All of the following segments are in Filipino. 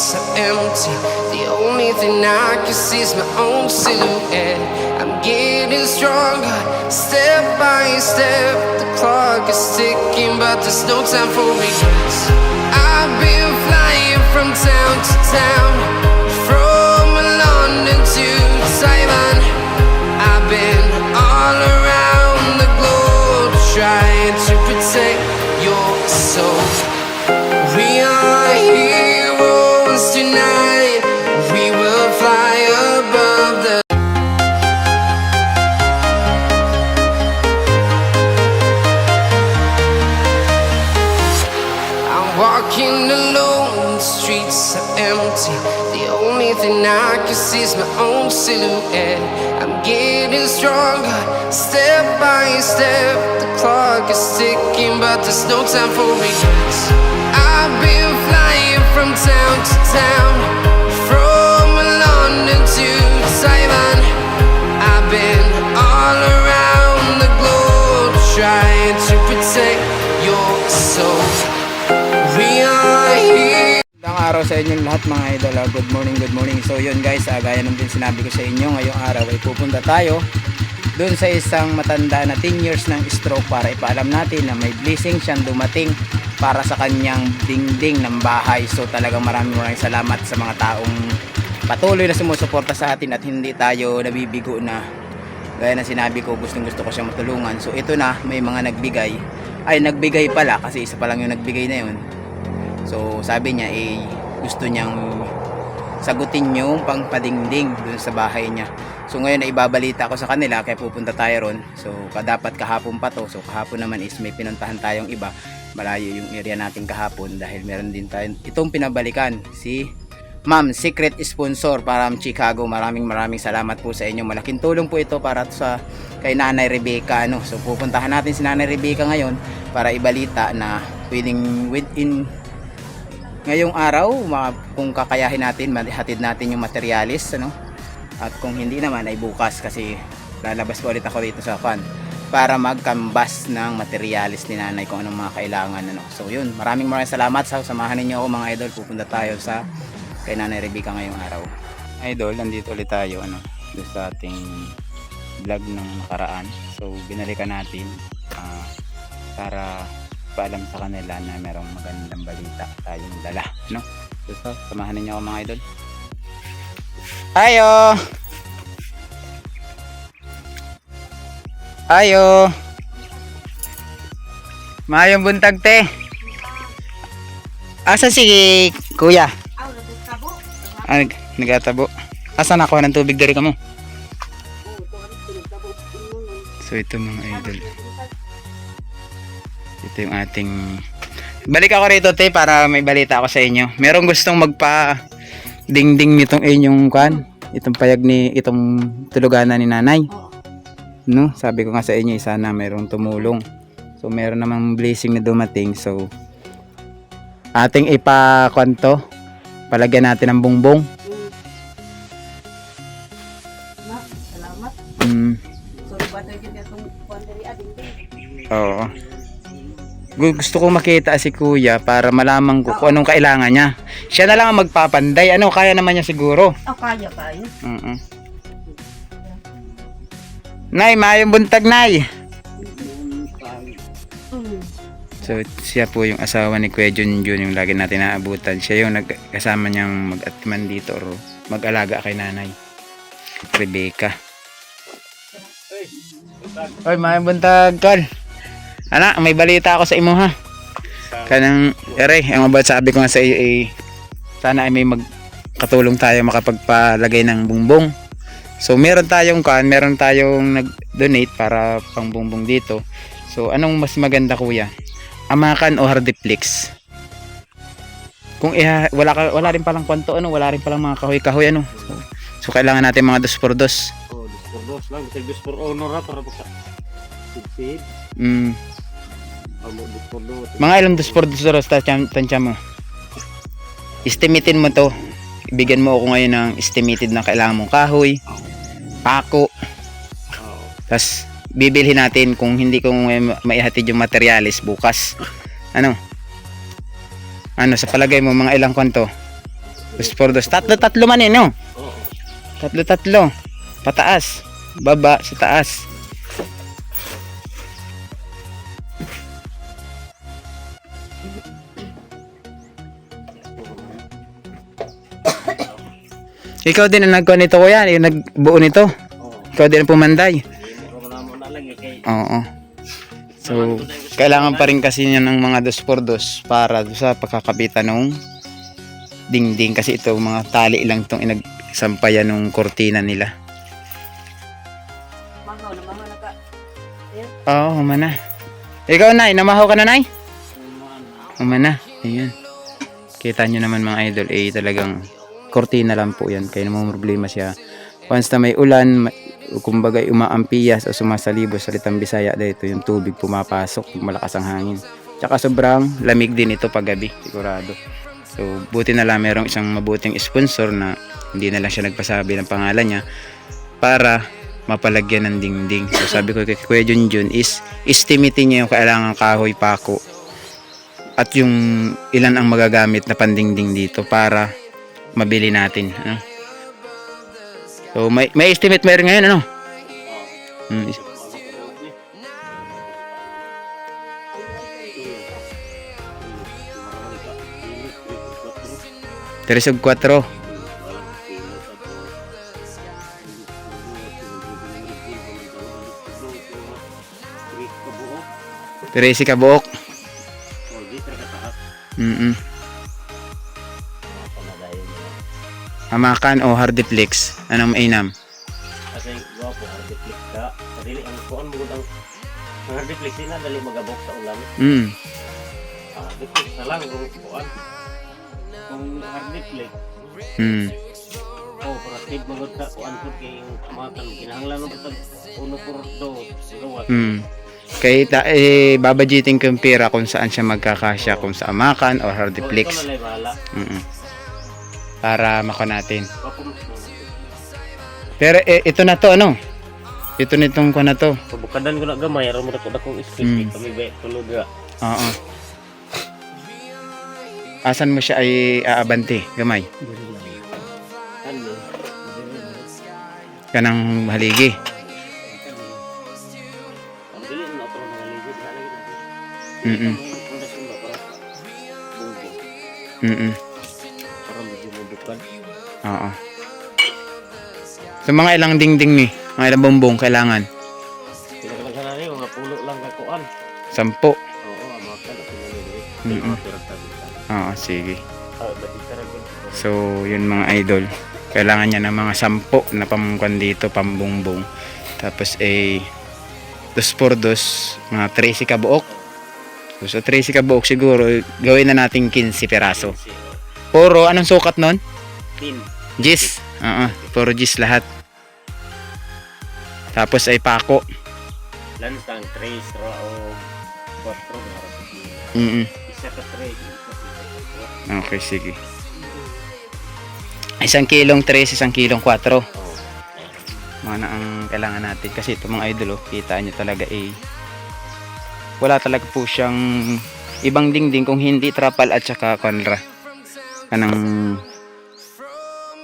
streets are empty. The only thing I can see is my own silhouette. I'm getting stronger, step by step. The clock is ticking, but there's no time for regrets. I've been flying from town to town, from London to Taiwan. I've been all around the globe trying to protect your soul. We are heroes tonight. We will fly above the. I'm walking alone, the streets are empty. The only thing I can see is my own silhouette. I'm getting stronger, step by step. The clock is ticking, but there's no time for regrets. I've been flying from town to town, from London to Taiwan. I've been all around the globe trying to protect your soul. We are here. Magandang araw sa inyong lahat mga idol. Good morning, good morning. So yun guys, gaya nung din sinabi ko sa inyo, ngayong araw ay pupunta tayo doon sa isang matanda na 10 years ng stroke para ipaalam natin na may blessing siyang dumating para sa kanyang dingding ng bahay. So talagang maraming salamat sa mga taong patuloy na sumusuporta sa atin at hindi tayo nabibigo na gaya na sinabi ko, gustong gusto ko siyang matulungan. So ito na, may mga nagbigay pala kasi isa pa lang yung nagbigay na yun. So sabi niya gusto niyang sagutin yung pangpadingding dun sa bahay niya. So ngayon ay ibabalita ko sa kanila kaya pupunta tayo ron. So dapat kahapon pa to. So kahapon naman is may pinuntahan tayong iba. Malayo yung area natin kahapon dahil meron din tayo itong pinabalikan si Ma'am Secret Sponsor from Chicago. Maraming salamat po sa inyo. Malaking tulong po ito para sa kay Nanay Rebecca So pupuntahan natin si Nanay Rebecca ngayon para ibalita na pwedeng within ngayong araw kung kakayahin natin, hatid natin yung materialis at kung hindi naman ay bukas kasi lalabas po ulit ako dito sa fan para magkambas ng materialis ni nanay kung anong mga kailangan So yun, maraming salamat sa samahan ninyo ako mga idol. Pupunta tayo sa kay Nanay Rebecca ngayong araw. Idol, nandito ulit tayo doon sa ating vlog ng nakaraan. So binalikan natin para paalam sa kanila na merong magandang balita tayong dala So samahan ninyo ako mga idol. Ayo Mayong buntag te. Asa si kuya? Nagatabo. Asa na ako ng tubig dari ka mo? So ito mga idol, ito yung ating balik ako rito te para may balita ako sa inyo. Merong gustong magpa dingding nitong inyong itong payag ni itong tuluganan ni nanay sabi ko nga sa inyo sana merong tumulong. So meron namang blessing na dumating. So ating ipakwanto, palagyan natin ng bongbong. Salamat. Oo. Gusto ko makita si kuya para malaman ko kung anong kailangan niya. Siya na lang ang magpapanday. Kaya naman niya siguro. Kaya. Nay, mayong buntag, Nay. So siya po yung asawa ni Kuya Junjun, yung lagi natin naabutan. Siya yung nagkasama niyang mag-atman dito o mag-alaga kay Nanay Rebecca. Oy, mayong buntag, Tol. Anak, may balita ako sa imo ha. Kanang ang mabait sabi ko nga sa iyo sana ay may magkatulong tayo makapagpalagay ng bongbong. So meron tayong nag-donate para pang bongbong dito. So anong mas maganda kuya? Amakan o hardiplex? Kung wala rin palang kwanto wala rin palang mga kahoy-kahoy So kailangan natin mga 2x2. 2x2 lang, kasi 2x1 ra para pagka. Sigsid. Mga ilang 2x2 tansya mo. Estimatein mo to. Ibigyan mo ako ngayon ng estimated na kailangan mong kahoy, pako. Tapos bibilhin natin kung hindi ko maihatid yung materialis bukas. Sa palagay mo mga ilang kwanto? 2 por 2. Tatlo man eh, no? Oo. Tatlo. Pataas. Baba sa taas. Ikaw din ang nagkuha nito, kuya. Yung nagbuo nito. Oo. Ikaw din ang pumanday. Hindi mo na mo na lang kay. Oo. So, kailangan pa rin kasi niya ng mga 2 por 2 para sa pagkakabitan ng dingding. Kasi ito, mga tali lang itong inagsampayan ng kortina nila. Mangaw na mga naka. Oo, humana. Ikaw, Nay, namahaw ka na, Nay? Humana. Ayan. Kita nyo naman mga idol, talagang kortina lang po yan. Kaya namang problema siya. Once na may ulan, kumbaga umaampiyas o sumasalibos sa Salitang Bisaya dito, yung tubig pumapasok, malakas ang hangin. Tsaka sobrang lamig din ito paggabi, sigurado. So, buti na lang merong isang mabuting sponsor na hindi na lang siya nagpasabi ng pangalan niya para mapalagyan ng dingding. So, sabi ko kay Kuya Junjun is estimatein niya yung kailangang kahoy, pako at yung ilan ang magagamit na pandingding dito para mabili natin. Ano? So, may estimate meron ngayon, ano? Hmm. 3/4. Teresi ka buok. Hamakan o hardiplex. Anong mainam? Kasi gwapo hardiplex ka. Dili ang kuan mo ang hardiplex na dali magabok sa ulan. Hardiplex na lang kung kuan. Kung hardiplex. Para tip magod ka kuan pud kay yung amakan kinahanglan mo pag 1 por 2 gawat. Kaya babajitin ko yung pera kung saan siya magkakasya, kung sa amakan o hardiplex. Para mako natin. Pero ito na to, ano? Ito nitong ko na to. Pabukadan ko na gamay aron mo dakong script kami ba tulog ga. Oo. Asan mo siya ay aabante, gamay? Ano? Kanang haligi. Dili na to mga ligid na lagi. Para medyo mabukan. Oo. So mga ilang dingding ni, mga ilang bombong kailangan? Kailangan na rin, mga pulo lang kakuan. 10. Oo, amakan at pinag-ibig. Oo, sige. So, yun mga idol. Kailangan niya ng mga 10 na pamungkan dito, pambongbong. Tapos 2 por 2, mga 13 kabuok. So, sa 13 kabuok siguro, gawin na natin 15 peraso. Puro, anong sukat nun? Gis. Puro gis lahat. Tapos ay pako. Lantang 3 o 4 isa ka 3. Okay, sige. 1 kilong 3, 1 kilong 4. Mga na ang kailangan natin. Kasi ito mga idol, kita nyo talaga wala talaga po siyang ibang dingding kung hindi trapal at saka konra. Kanang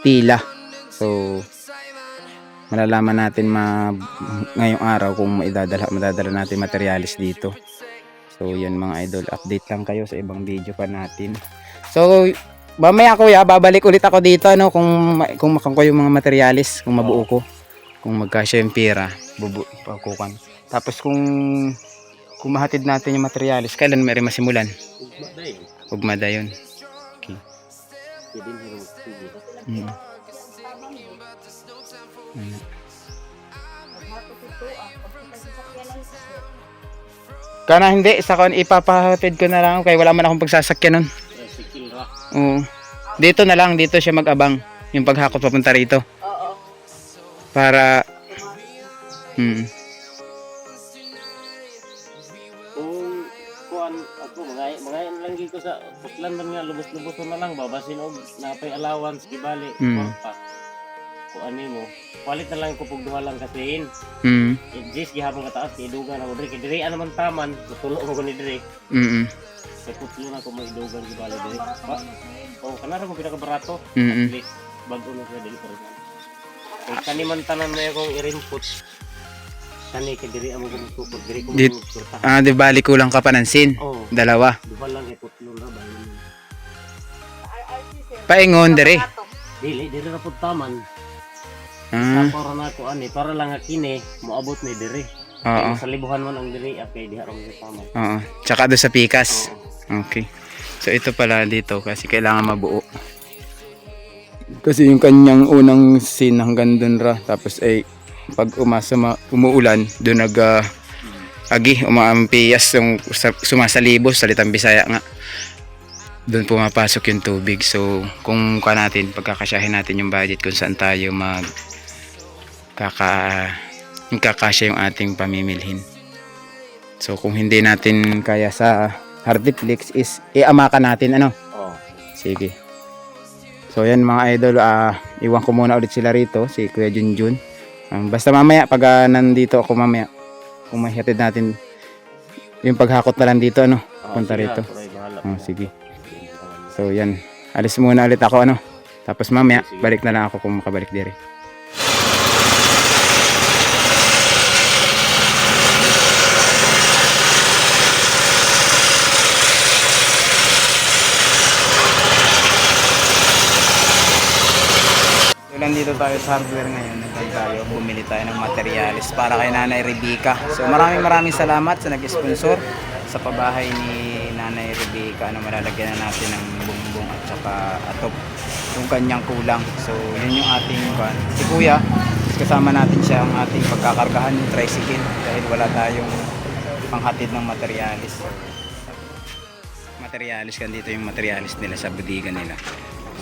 tila. So, malalaman natin ngayong araw kung madadala natin materialis dito. So, yan mga idol. Update lang kayo sa ibang video pa natin. So, mamaya kuya, babalik ulit ako dito no, kung makuha yung mga materialis, kung mabuo ko. Kung magkasya yung pera, pakukan. Tapos kung mahatid natin yung materialis, kailan may masimulan? Ugmada yun. Okay. Kana hindi, sa kon ipapahatid ko na lang kaya wala man akong pagsasakyan nun. Oo. Dito na lang, dito siya mag-abang yung paghakot papunta rito. Oo. Para Kuan ako mga lang gito sa putlan man nga lubos-lubos na lang babasin og napay allowance gibali pa. kuan mo. Palit na lang ko pug duha lang kasin. Jis gihapon ka taas kay dugan ako diri. Kay diri naman taman, tulo ko ni diri. Kay putlo na ko mo idugan gibali diri. Oh, kana ra mo pinakabarato. At least bag-o na sa dili pa rin. Kay kaniman tanan na akong i-input. Kani kay diri amo gumukupod diri ko mo. Di bali kulang ka panansin. Oh, Dalawa. duha lang kay putlo ra ba. Paingon dere. Dili ra pud taman. Para na ko ani para lang kini moabot ni diri. Oo. Sa libuhan man ang diri kay diha ra mo tama. Oo. Tsaka doon sa pikas. Okay. So ito pala dito kasi kailangan mabuo. Kasi yung kanyang unang scene hanggang doon ra. Tapos ay pag umuulan doon umaampias yung sumasalibos salitang Bisaya nga. Doon pumapasok yung tubig. So kung pagkakasyahin natin yung budget kung saan tayo kakasya yung ating pamimilhin. So kung hindi natin kaya sa Hardiplex is iamakan natin ano. Sige. So yan mga idol, iwan ko muna ulit sila rito, si Kuya Junjun. Basta mamaya pag nandito ako mamaya, kung mahihatid natin yung paghakot na lang dito ano, punta rito. Sige. So yan, alis muna ulit ako ano. Tapos mamaya balik na lang ako kung makabalik dire. Nandito tayo sa hardware ngayon. Bumili tayo ng materials para kay Nanay Rebecca. So maraming salamat sa nag-sponsor sa pabahay ni Nanay Rebecca. Malalagyan na natin ng bumbong at saka atop yung kanyang kulang. So yun yung ating si Kuya. Kasama natin siya ang ating pagkakargahan ng tricycle dahil wala tayong panghatid ng materials. Dito yung materials nila sa budiga nila.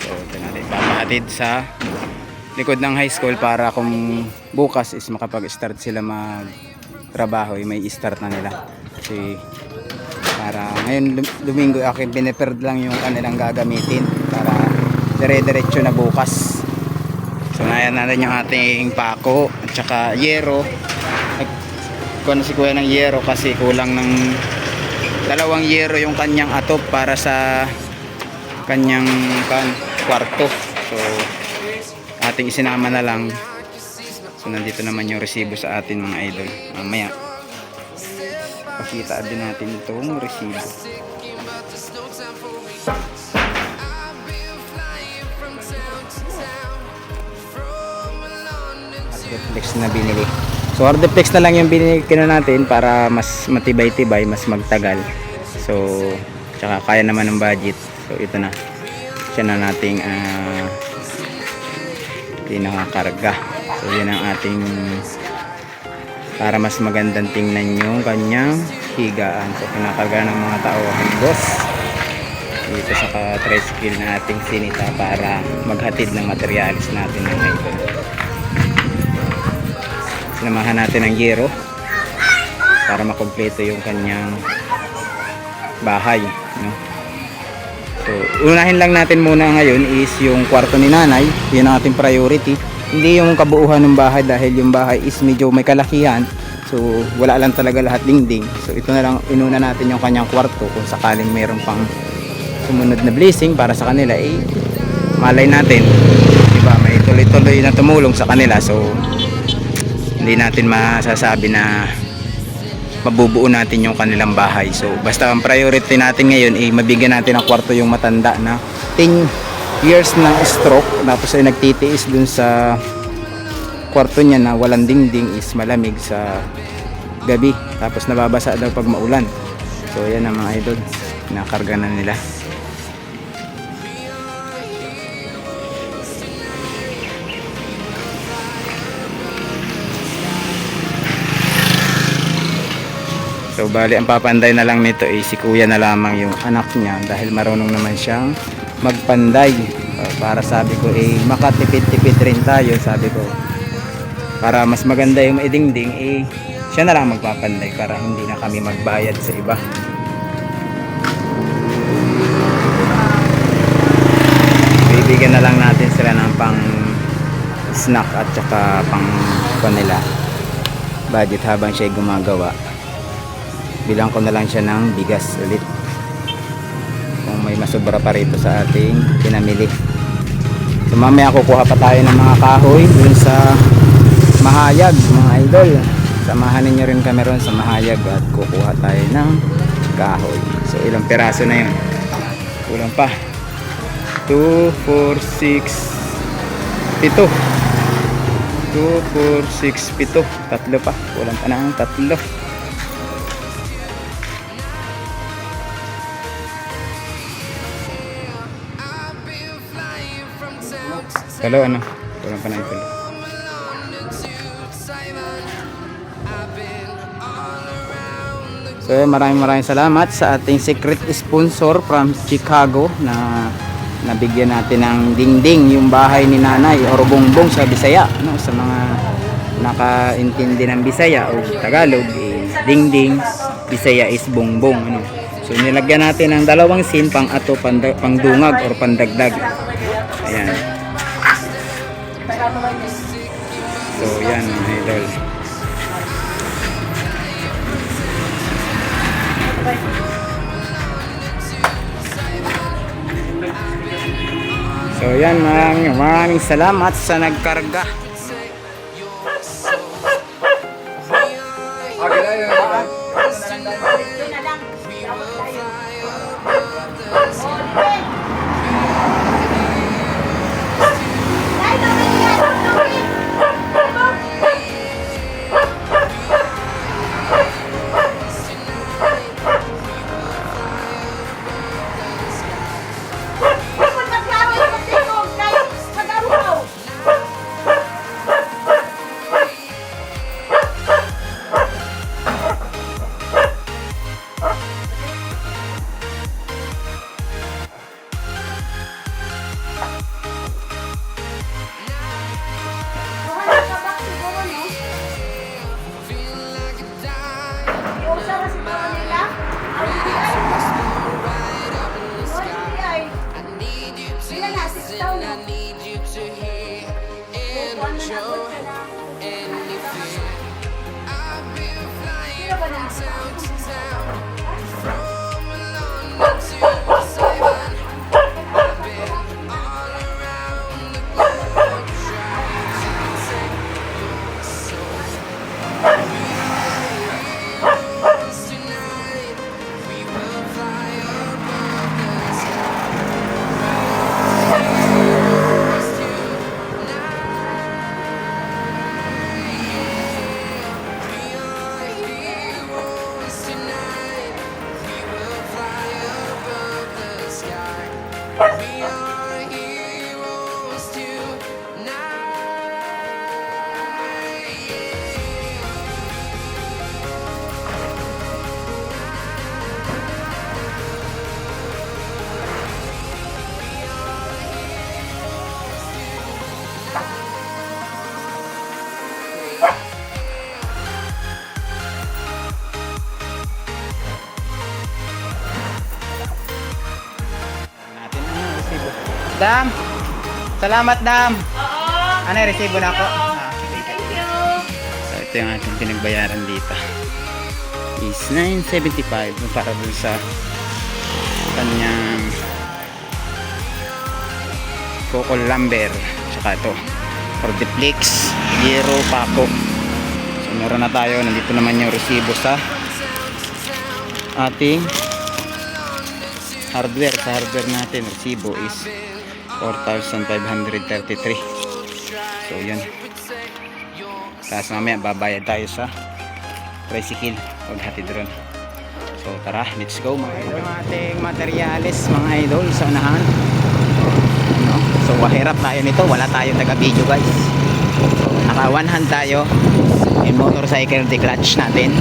So ito natin papahatid sa likod ng high school para kung bukas is makapag-start sila magtrabaho, may start na nila. Kasi para ngayon Domingo akin pineperd lang yung kanilang gagamitin para dire-diretso na bukas. So nayan natin yung ating pako at saka yero. Kuha na si Kuya ng yero kasi kulang ng 2 yero yung kanyang atop para sa kanyang kwarto. So ating isinama na lang. So nandito naman yung resibo sa atin mga idol. Mamaya pakita din natin itong resibo. Hardiplex na binili. So hardiplex na lang yung binili natin para mas matibay-tibay, mas magtagal. So tsaka kaya naman ng budget. So ito na. Siya na nating pinakakarga. So yun ang ating para mas magandang tingnan yung kanyang higaan. So pinakarga ng mga tauhan boss dito sa tricycle na ating sinita para maghatid ng materialis natin ng idol. Sinamahan natin ng yero para makompleto yung kanyang bahay, no? So, unahin lang natin muna ngayon is yung kwarto ni nanay. Yun ang ating priority. Hindi yung kabuuhan ng bahay dahil yung bahay is medyo may kalakihan. So, wala lang talaga lahat dingding. So, ito na lang inuna natin yung kanyang kwarto. Kung sakaling mayroon pang sumunod na blessing para sa kanila, malay natin. Diba? May tuloy-tuloy na tumulong sa kanila. So, hindi natin masasabi na mabubuo natin yung kanilang bahay. So basta ang priority natin ngayon ay mabigyan natin ng kwarto yung matanda na 10 years ng stroke, tapos ay nagtitiis dun sa kwarto niya na walang dingding, is malamig sa gabi, tapos nababasa daw pag maulan. So yan ang mga idol, nakarga na nila. So bali ang papanday na lang nito ay si Kuya na lamang yung anak niya dahil marunong naman siyang magpanday. Para sabi ko makatipid-tipid rin tayo, sabi ko. Para mas maganda yung maidingding, siya na lang magpapanday para hindi na kami magbayad sa iba. Bibigyan na lang natin sila ng pang snack at saka pang nila budget habang siya gumagawa. Bilang ko na lang siya ng bigas ulit kung may masubra pa rito sa ating pinamili. So mamaya kukuha pa tayo ng mga kahoy dun sa Mahayag mga idol. Samahan ninyo rin kami ron sa Mahayag at kukuha tayo ng kahoy. So ilang piraso na yun? Kulang pa. 2, 4, 6, 7. 2, 4, 6, 7. Tatlo pa. Kulang pa ng tatlo. Talo ano? Kulang pa ng itulo. So maraming salamat sa ating secret sponsor from Chicago na nabigyan natin ng dingding yung bahay ni nanay or bongbong sa Bisaya, no? Sa mga nakaintindi ng Bisaya o Tagalog, dingding, Bisaya is bongbong, ano? So nilagyan natin ng dalawang sin pang ato, pangdungag or pandagdag. Ayan. So yan mga idol. So yan, maraming salamat sa nagkarga. Dam, salamat Dam. Ano yung resibo na ako? Thank you. So ito yung ating pinagbayaran dito is 975 para dun sa kanyang Coco Lumber, tsaka ito for the Flix Giro Paco. So meron na tayo, nandito naman yung resibo sa ating hardware. Sa hardware natin resibo is 4,533. So yun, tapos mamaya babayad tayo sa tricycle paghatid ron. So tara, let's go mga idol. Yung ating materials mga idol sa unahan, ano? So wahirap tayo nito, wala tayong taga video guys. So naka one hand tayo yung motorcycle declutch natin.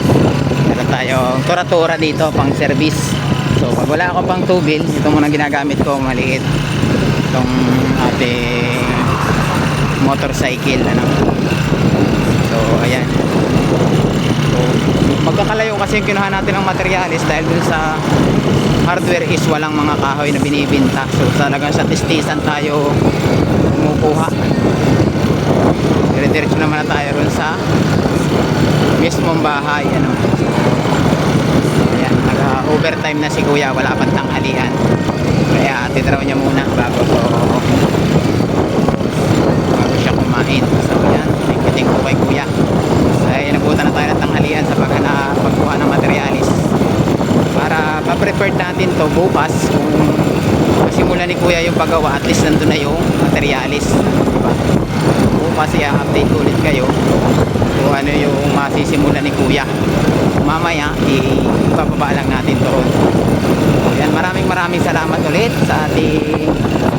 Meron tayo tura-tura dito pang service. So pag wala ako pang tubil, ito muna ginagamit ko, maliit itong ating motorcycle, ano. So ayan, so magkakalayo kasi yung kinuha natin ng materialis dahil dun sa hardware is walang mga kahoy na binibinta. So talagang sa tistisan tayo kumukuha. diretso naman na tayo ron sa mismong bahay. Ano. Ayan, nag-overtime na si kuya, wala pang tanghalian. Kaya titraw niya muna bago siya kumain. So yan, thank you kay kuya. Ay nabutan na tayo ng tanghalian sa pagkuha ng materialis. Para pa-prepare natin to bukas kung masimula ni kuya yung paggawa, at least nandun na yung materialis. Diba? Bukas i-update ulit kayo kung ano yung masisimula ni kuya. Mamaya ipababa lang natin to. Yan, maraming salamat ulit sa ating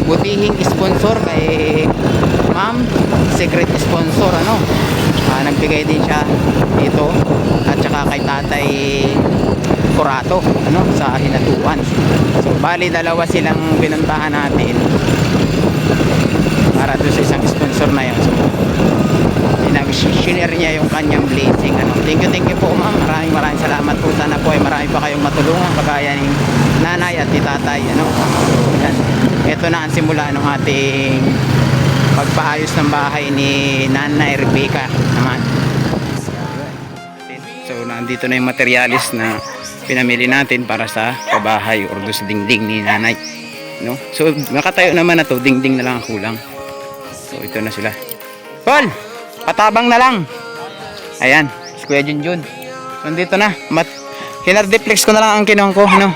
butihing sponsor kay Ma'am, secret sponsor ano. Nagbigay din siya dito at saka kay Tatay Corato ano sa Hinatuan. So bali dalawa silang pinuntahan natin para doon sa isang sponsor na yun. So share niya yung kanyang blessing ano. Thank you po ma'am, maraming salamat po. Sana po ay marami pa kayong matulungan kagaya ni nanay at ni tatay ano. Yan. Ito na ang simula ng ating pagpaayos ng bahay ni Nanay Rebecca naman. So nandito na yung materialis na pinamili natin para sa pabahay or sa dingding ni nanay no? So nakatayo naman na to, dingding na lang ang kulang. So ito na sila. Paul! Patabang na lang! Ayan, si Kuya Junjun. So nandito na. Hinardiplex ko na lang ang kinong ko no?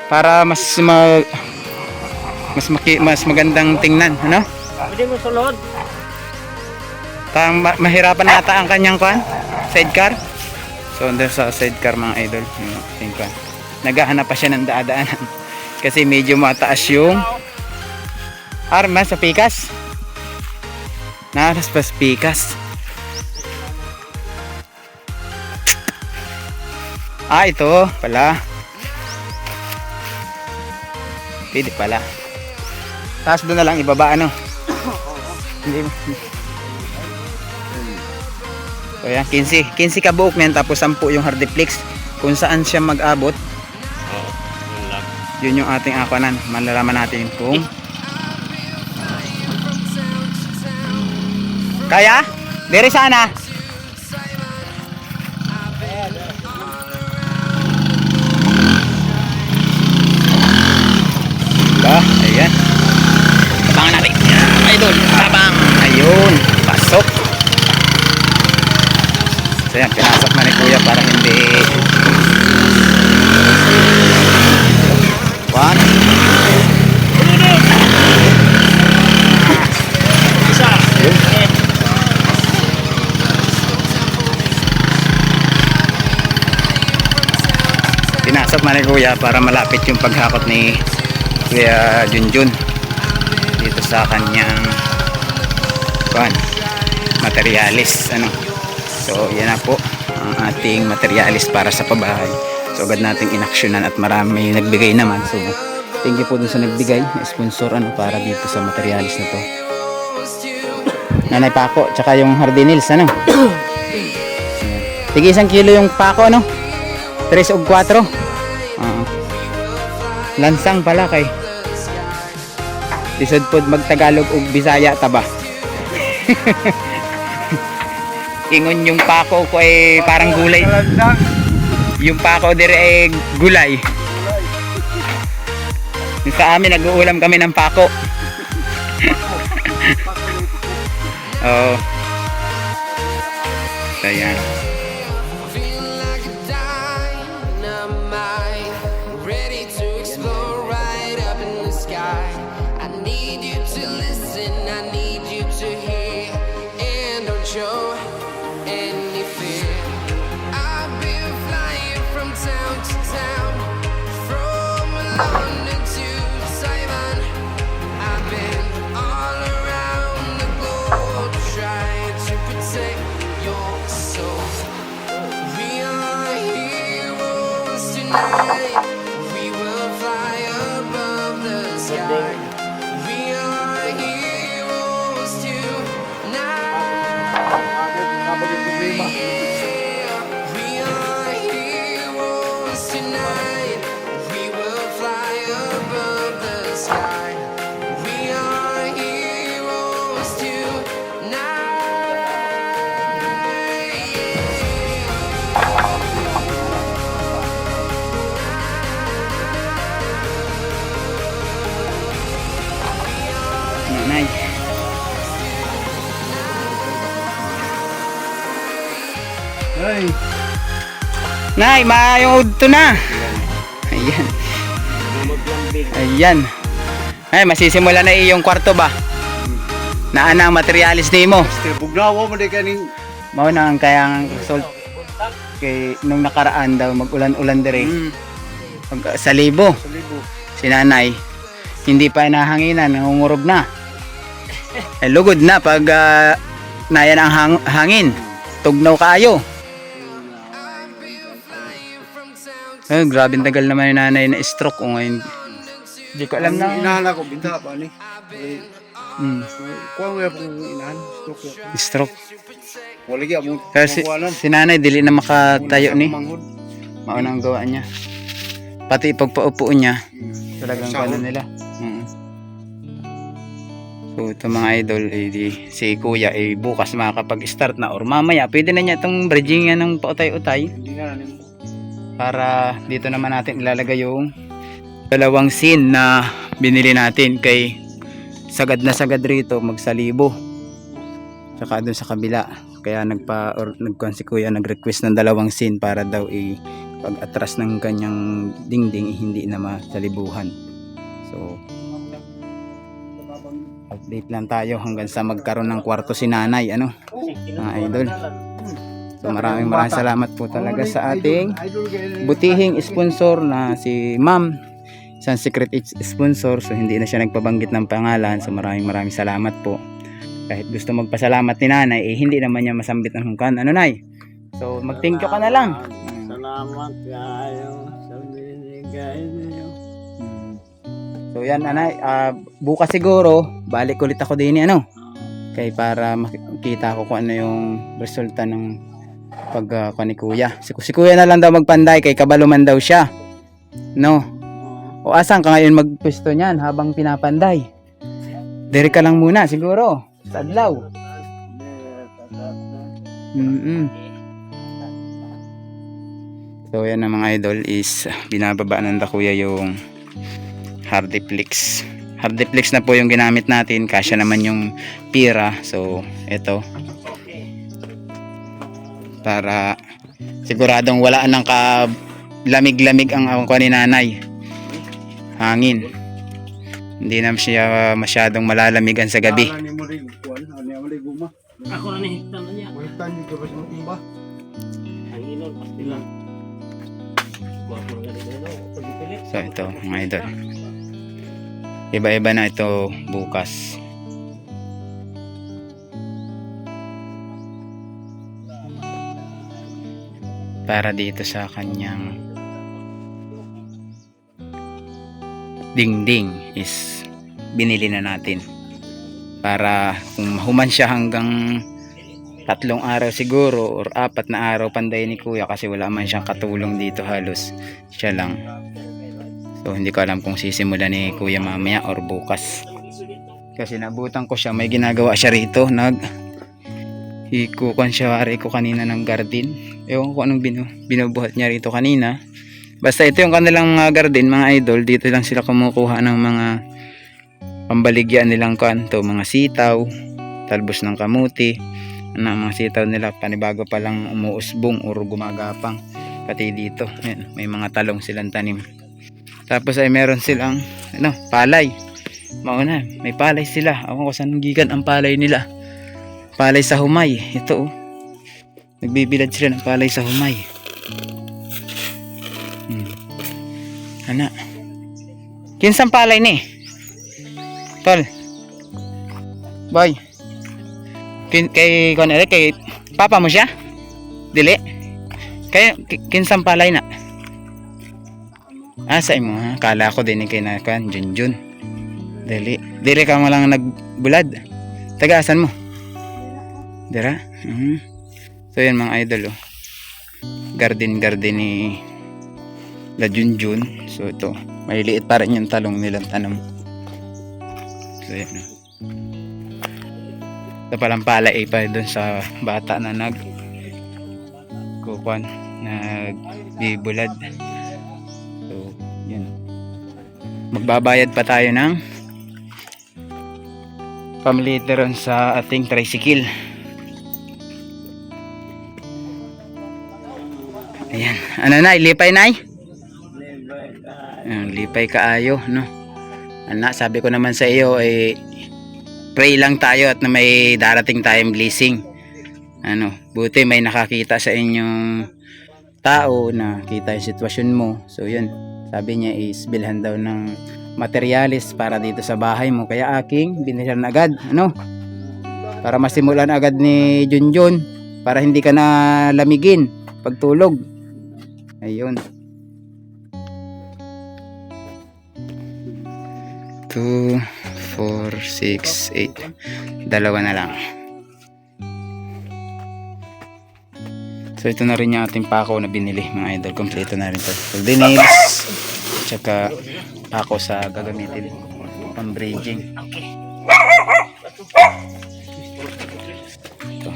Para mas magandang tingnan ano? Pwede mo sulod. Mahirapan nata ang kanyang kwan sidecar. So under sa sidecar mga idol yung kwan. Naghahanap pa siya ng daadaanan kasi medyo mataas yung arma sa pikas. Naras pa sa pikas. Ito pala. Pwede pala. Taas doon na lang ibaba ano. Hindi. So yan, 15 kabuok na yan, tapos 10 yung hardiplex. Kung saan siya mag-abot, yun yung ating akanan. Malalaman natin kung kaya, diri sana. Ayan. Tabangan natin. Idol, tabang. Ayun, pasok. So yan, pinasok na ni kuya para hindi one isa pinasok na ni kuya para malapit yung paghakot ni Kuya Junjun dito sa kanyang materialis ano. So yan na po ang ating materialis para sa pabahay. So agad nating inaksyonan at marami nagbigay naman. So thank you po dun sa nagbigay na sponsor ano para dito sa materialis na to. Nanay Pako tsaka yung hardinils ano. Tig 1 kilo yung pako ano. 3 o 4. Lansang pala kay lisod pod magtagalog ug Bisaya taba. Ingon yung pako ko ay parang gulay. Yung pako dire ay gulay. Sa amin nag-uulam kami ng pako. Oh. So yan. London to Taiwan, I've been all around the globe trying to protect your soul. We are heroes tonight. We will fly above the sky. We are heroes tonight. We are heroes tonight. We will fly above the sky. We are heroes tonight. Ay, Nay, maayong udto na. Ayan. Maglambing. Ayan. Ay, masisimula na iyong kwarto ba? Naana ang materialis nimo. still bugnawa mo di kaning Mao na ang kayang salt kay nung nakaraan daw mag-ulan-ulan dire. Pag sa libo, sa libo. si nanay hindi pa inahanginan, nangungurog na. Eh, lugod na pag nayan ang hangin. Tugnaw kaayo. Eh, grabe tagal naman yung nanay na stroke o ngayon. Hindi ko alam na. Inahan ako binta pa ni. Kuha mo yung inahan. Stroke. Wala gyud mo. Kasi si nanay dili na makatayo ni. Manghod. Maunang gawa niya. Pati pagpaupo niya, talagang gano'n nila. So ito mga idol, si kuya bukas makakapag-start na or mamaya pwede na niya itong bridging yan ng pautay-utay Hindi na nanin. para dito naman natin ilalagay yung dalawang scene na binili natin kay sagad na sagad rito magsalibo tsaka dun sa kabila, kaya nagkuhan si kuya, nag-request ng dalawang scene para daw pag-atras ng kanyang dingding hindi na masalibuhan. So update lang tayo hanggang sa magkaroon ng kwarto si nanay, ano mga idol. So maraming salamat po talaga sa ating butihing sponsor na si Ma'am, isang secret sponsor. So hindi na siya nagpabanggit ng pangalan. So maraming salamat po. Kahit gusto magpasalamat ni nanay, hindi naman niya masambit ng hungkan. Ano nay? So mag-thank you ka na lang. Salamat kayo sa binigay niyo. So yan nanay, bukas siguro balik ulit ako din kay para makita ko kung ano yung resulta ng ni kuya. Si kuya na lang daw magpanday kay kabalo man daw siya. No. O asan ka ngayon magpwesto niyan habang pinapanday? Diri ka lang muna siguro. Sa adlaw. So yan ang mga idol is binababa ng kuya yung Hardiplex. Hardiplex na po yung ginamit natin. Kasya naman yung pira. So ito. Para siguradong wala nang lamig-lamig ang kuha ni nanay. Hangin. Hindi na siya masyadong malalamigan sa gabi. Ala ni mo rin kuan, ani mo rin guma. Ako na ni hektan na niya. Kuitan ni gabas mo tumba. Ang ilon, pasti lang. Buwan mo nga rin ano, pagpipilit. So ito mga idol. Iba-iba na ito bukas. Para dito sa kanyang dingding is binili na natin. Para kung mahuman siya hanggang 3 araw siguro or 4 na araw panday ni kuya kasi wala man siyang katulong dito, halos siya lang. So hindi ko alam kung sisimulan ni kuya mamaya or bukas. Kasi nabutan ko siya, may ginagawa siya rito, ikukuan siya ko kanina ng garden. Ewan ko anong binubuhat niya rito kanina. Basta ito yung kanilang garden mga idol. Dito lang sila kumukuha ng mga pambaligyan nilang kanto, mga sitaw, talbos ng kamuti, mga sitaw nila panibago pa lang umuusbong or gumagapang. Pati dito, yan, may mga talong silang tanim. Tapos ay meron silang palay. Mauna, may palay sila. Ako kung saan gigan ang palay nila. Palay sa humay. Ito nagbibilad sila ng palay sa humay. Ana. Kinsang palay ni? Tol. Boy. Kay papa mo siya? Dili. Kay kinsang palay na? Sa imo ha. Kala ko din kay nakan Junjun. Dili ka mo lang nagbulad. Taga-asan mo? Dira? So yan mga idol garden ni La Junjun. So ito, may liit pa rin yung talong nilang tanong. So yan. Ito palang palay pa doon sa bata na nagbibulad. So yan. Magbabayad pa tayo ng pamiliteron sa ating tricycle. Ayan. Ano na, lipay na Libay ka. lipay kaayo, no? Anak, sabi ko naman sa iyo, pray lang tayo at na may darating tayong blessing. Ano, buti may nakakita sa inyong tao na kita yung sitwasyon mo. So yun, sabi niya is bilhan daw ng materialis para dito sa bahay mo. Kaya aking binilhan agad, ano? Para masimulan agad ni Junjun para hindi ka na lamigin pagtulog. Ayun. 2, 4, 6, 8. Dalawa na lang. So ito na rin yung ating pako na binili mga idol. Kompleto na rin to. So nails, tsaka pako sa gagamitin pang bridging. Ito.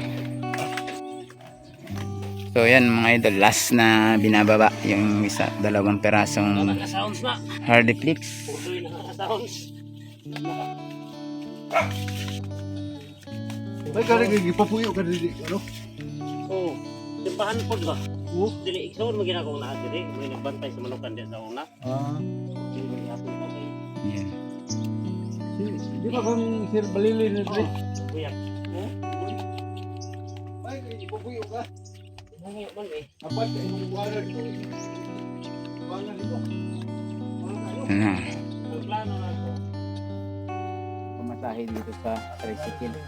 So yan mga idol, last na binababa yung isa, 2 perasong Naka-sounds na. Hardiflex. Pusoy na naka-sounds. May karigig, ipapuyo ka dili, ano? Oo. Simbahan po ba? Oo. Dili, iksaon mo ginagawa na dili. May nagbantay sa manukan din sa una. Yan. Di ba kang Sir Balili na dili? Kuya. Oo. Ay, ipapuyo ka. Mangi man eh. Apat, yung wala dito. Wala dito. Ano? Plano na ako. Pumasahe dito sa tricycle.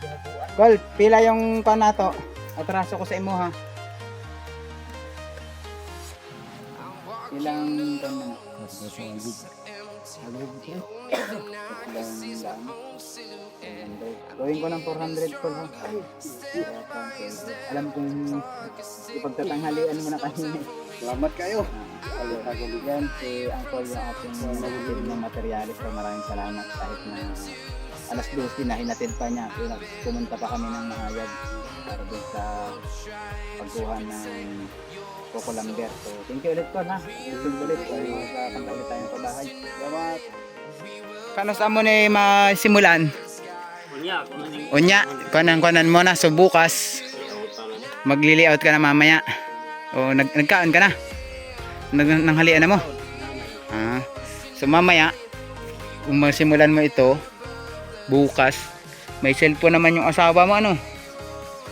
Col, pila yung panato? Atraso ko sa imo ha. Ilang tan na? Gawin ko ng 400 col ha. Alam kong ipagtatanghalian mo na kanina. Salamat kayo. Yan si Uncle yung ating nagigil ng materialis. So maraming salamat kahit na alas 12 na hinatid pa niya. Pumunta pa kami ng Mahayag para dun sa pagkuha ng Coco Lambert. So thank you ulit Col ha. Susunod ulit sa kanta ulit tayong pabahay. Salamat. Kano sa mo ni masimulan? Kunya, kung ano yung Unya, kanan mo na. So bukas magli-layout ka na mamaya. O nagkaon ka na? Nanghalian na mo? So mamaya kung masimulan mo ito bukas, may cellphone naman yung asawa mo, ano?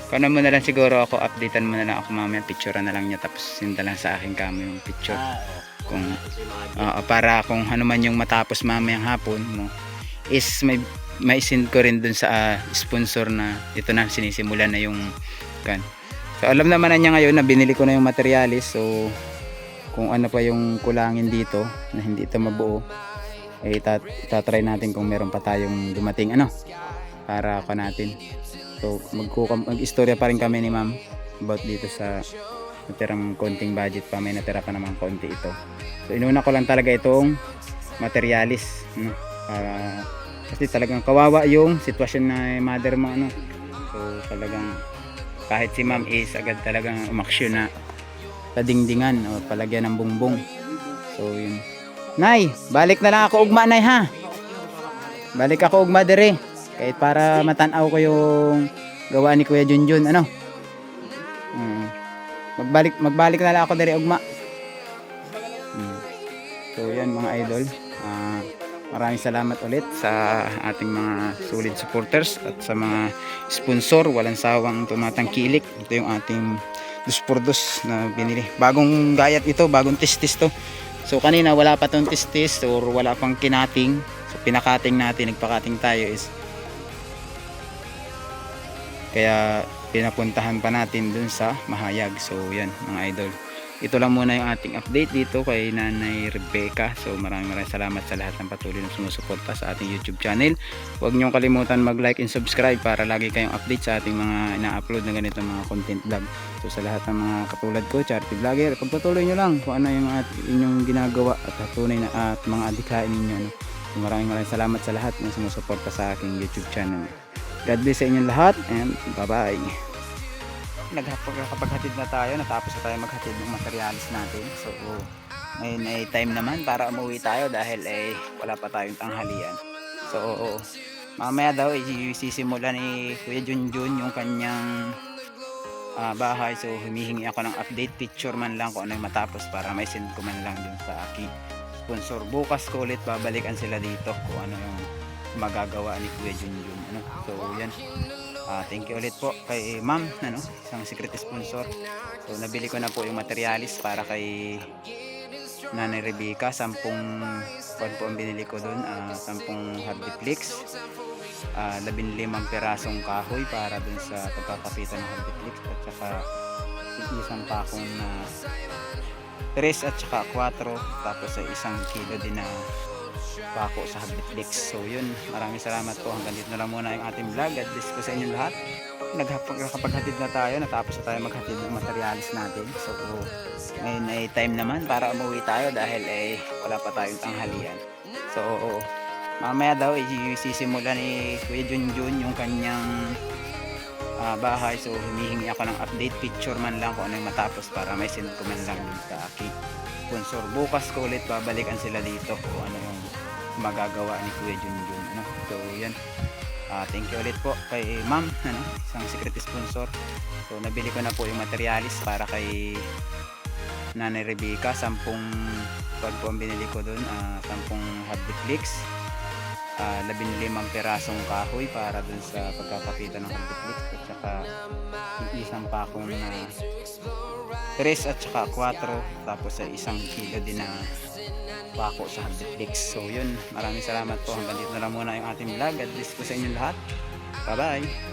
Kanan mo na lang siguro ako, updatean mo na lang ako mamaya, picturean na lang niya tapos sinda lang sa akin kamo yung picture. Kung para kung ano man yung matapos mamayang hapon mo is may send ko rin dun sa sponsor na ito na sinisimulan na yung kan. So alam naman na niya ngayon na binili ko na yung materialis. So kung ano pa yung kulangin dito na hindi ito mabuo ay itatry natin kung meron pa tayong dumating ano para ka natin. So mag-istorya pa rin kami ni ma'am about dito sa natirang konting budget pa, may natira pa naman konti ito. So inuna ko lang talaga itong materialis, no? Kasi talagang kawawa yung sitwasyon na mother mo, ano? So talagang kahit si ma'am is agad talagang umaksyon na padingdingan o palagyan ng bungbong. So yun. Nay, balik na lang ako ugma nay ha. Balik ako ugma dire. Kahit para matanaw ko yung gawa ni Kuya Junjun, ano? Magbalik na lang ako dire ugma. So yan mga idol, maraming salamat ulit sa ating mga solid supporters at sa mga sponsor, walang sawang tumatangkilik. Ito yung ating 2x2 na binili, bagong gayat ito, bagong tistis to. So kanina wala pa tong tistis or wala pang kinating, so pinakating natin, nagpakating tayo is kaya pinapuntahan pa natin dun sa Mahayag. So yan mga idol, ito lang muna yung ating update dito kay Nanay Rebecca. So maraming salamat sa lahat ng patuloy na sumusuporta sa ating YouTube channel. Huwag niyong kalimutan mag-like and subscribe para lagi kayong update sa ating mga ina-upload na ganitong mga content vlog. So sa lahat ng mga katulad ko, charity vlogger, pagpatuloy nyo lang kung ano yung inyong ginagawa at tunay na at mga adikain ninyo, no? So maraming salamat sa lahat na sumusuporta sa aking YouTube channel. God bless sa inyong lahat and bye bye. Nakapaghatid na tayo, natapos na tayo maghatid ng materialis natin. So ngayon ay time naman para umuwi tayo dahil wala pa tayong tanghalian. So mamaya daw sisimulan ni Kuya Junjun yung kanyang bahay. So humihingi ako ng update picture man lang kung ano yung matapos para may send ko man lang dun sa aking sponsor. Bukas ko ulit babalikan sila dito kung ano yung magagawa ni Kuya Junjun, ano. So yan, thank you ulit po kay ma'am, ano, isang secret sponsor. So nabili ko na po yung materialis para kay Nanay Rebecca. 10 pan po ang binili ko dun, 10 hardiplex, 15 perasong kahoy para dun sa pagkakapitan ng hardiplex, at saka isang pakong na 3 at saka 4, tapos sa 1 kilo din na pako sa hardiplex. So yun, maraming salamat po. Hanggang dito na lang muna yung ating vlog. God bless ko sa inyo lahat. Nakapaghatid na tayo, natapos na tayo maghatid ng materialis natin. So ngayon ay time naman para umuwi tayo dahil wala pa tayong tanghalian. So mamaya daw isisimula ni Kuya Junjun yung kanyang bahay. So humihingi ako ng update picture man lang kung ano yung matapos para may send ko man lang dun sa aking sponsor. Bukas ko ulit babalikan sila dito kung ano yung magagawa ni Kuya Junjun, ano. So yan, thank you ulit po kay ma'am, ano, isang secret sponsor. So nabili ko na po yung materialis para kay Nanay Rebecca. 10 pag po ang binili ko dun, 10 hardiplex, 15 perasong kahoy para dun sa pagkakapitan ng hardiplex, at saka isang pakong na 3 at saka 4, tapos sa 1 kilo din na pako sa hardiplex. So yun, maraming salamat po. Hanggang dito na lang muna yung ating vlog. God bless ko sa inyo lahat. Bye bye.